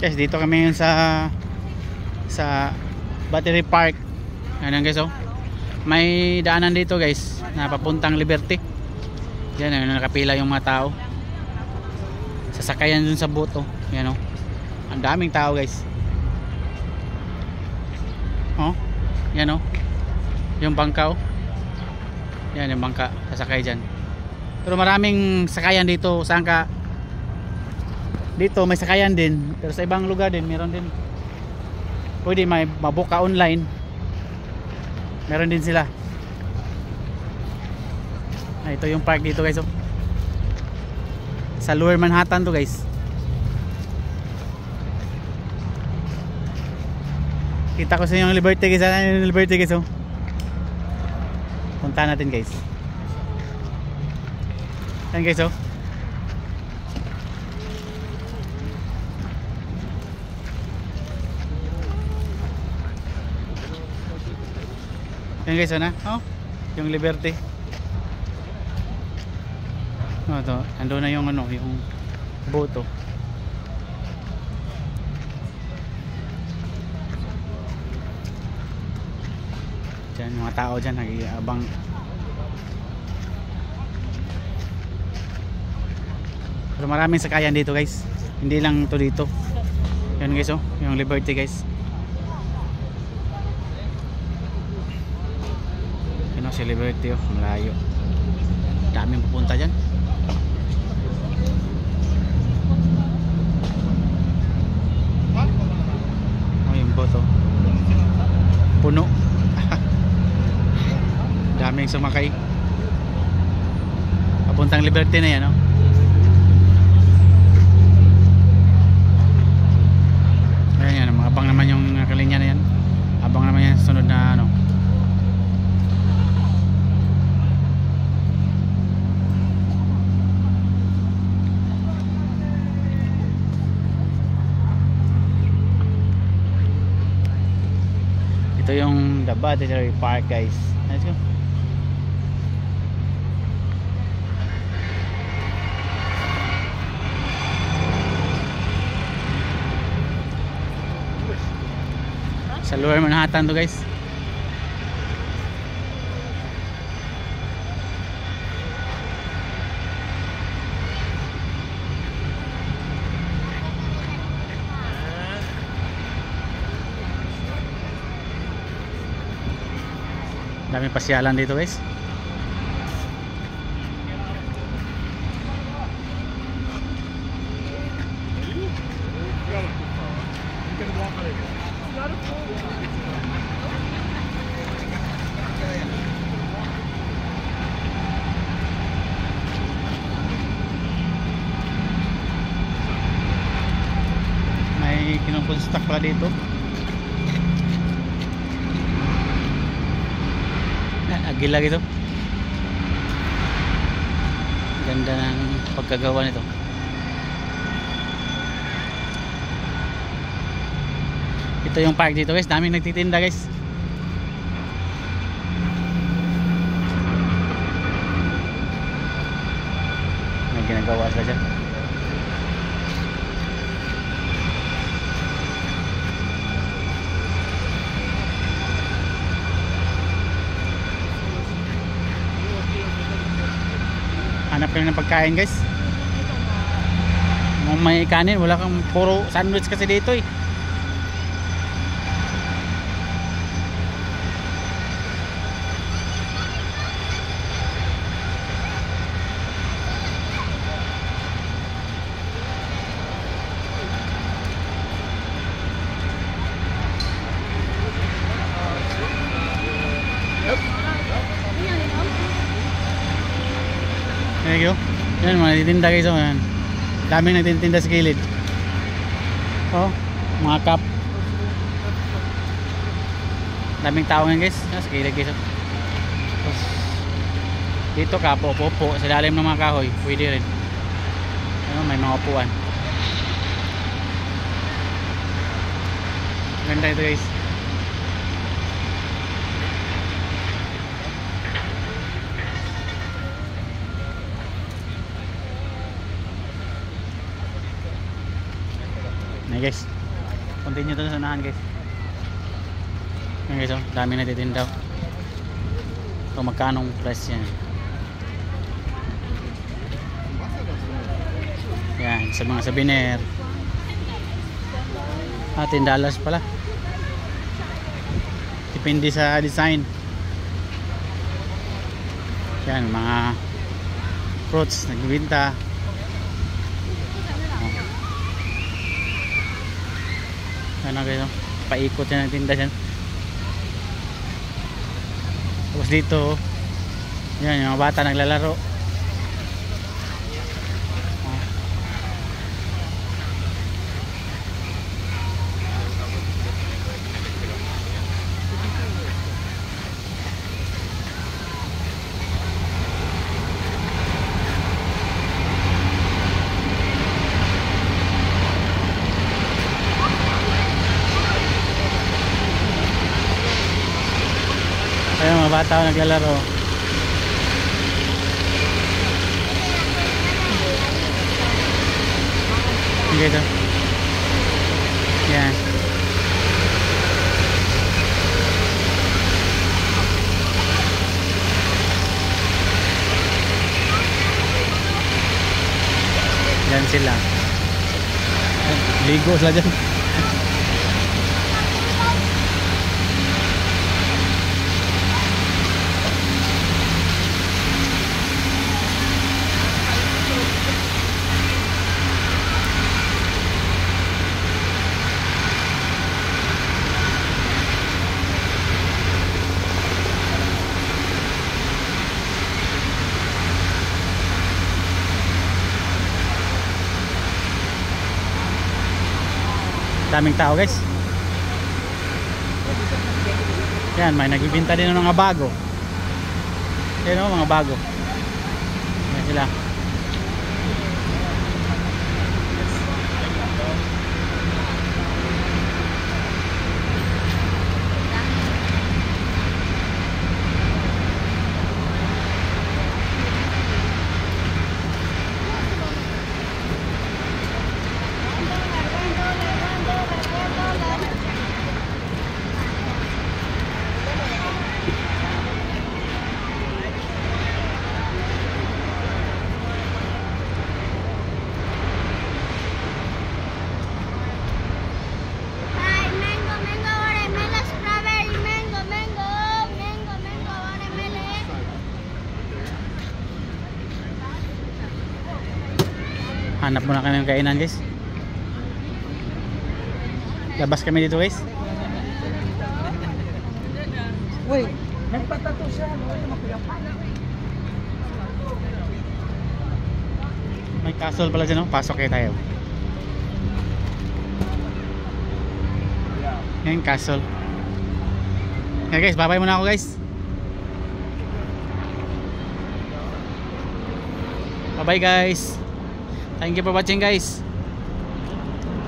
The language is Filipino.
Guys, dito kami ngayon sa Battery Park. Ayan guys, oh. May daanan dito guys na papuntang Liberty. Yan, nakapila yung mga tao. Sasakayan dun sa boat, oh. Yan, oh. Ang daming tao guys. Oh. Yan, oh. Yung bangka, oh. Yan yung bangka, sasakay dyan. Pero maraming sakayan dito. Saan ka? Dito may sakayan din. Pero sa ibang lugar din meron din. Pwede may mabuka online. Meron din sila. Ito yung park dito guys, oh. Sa Lower Manhattan to guys. Kita ko sa yung Liberty guys. Yung Liberty guys, oh. Punta natin guys. Yan guys, oh. Yan guys, oh na. Oh, yung Liberty. Oh, to. Ando na yung ano, yung boat, oh. Diyan, mga tao dyan nag-iabang. Pero maraming sakayan dito guys. Hindi lang to dito. Yan guys, oh, yung Liberty guys. Yan, oh, si Liberty, oh, malayo. Daming pupunta dyan. Oh, yung boat, oh. Puno. Daming sumakay. Papuntang Liberty na yan, oh. Ayan yan, abang naman yung kalinya na yan. Abang naman yan sunod na ano. Ito yung The Battery Park guys. Let's go. Sa Lower Manhattan to guys. Daming pasyalan dito guys. May kinukonstruct pala dito. Agila gitu. Ganda ng pagkagawa nito. Ito yung park dito guys. Daming nagtitinda guys. May ginagawa sila dyan. Hanap kayo ng pagkain guys. Kung may kanin, wala kang puro sandwich kasi dito eh. Thank you. Yan, mga nagtitinda guys, oh, yan. Daming nagtitinda sa gilid. Oh, mga cup. Daming tao ngayon guys, sa gilid guys, oh. Tapos, dito kapo, popo, sa lalim ng mga kahoy, pwede rin. Ano, may mga upuan. Ganda ito guys. Ayan guys, continue to sa unahan guys. Ayan guys, oh, dami natitindaw. So magkanong price yan. Yan, sa mga sabiner. $10 pala. Depende sa design. Yan, mga fruits nagbibenta. Ano guys, paikot yan ang tinda dyan. Tapos dito, yan, yung mga bata naglalaro. Ayun, mga bata naglalaro. Okay, ito. Yan. Yan sila. Ligo sila dyan. Daming tao guys. Yan, may nagbibenta din ng mga bago. Yan o, mga bago. Yan sila. Hanap muna kami ng kainan guys. Labas kami dito guys. Uy, nagpatato siya. May castle pala dyan, no? Pasok kayo tayo. Yan, castle. Okay guys, bye-bye muna ako guys. Bye-bye guys. Thank you for watching guys.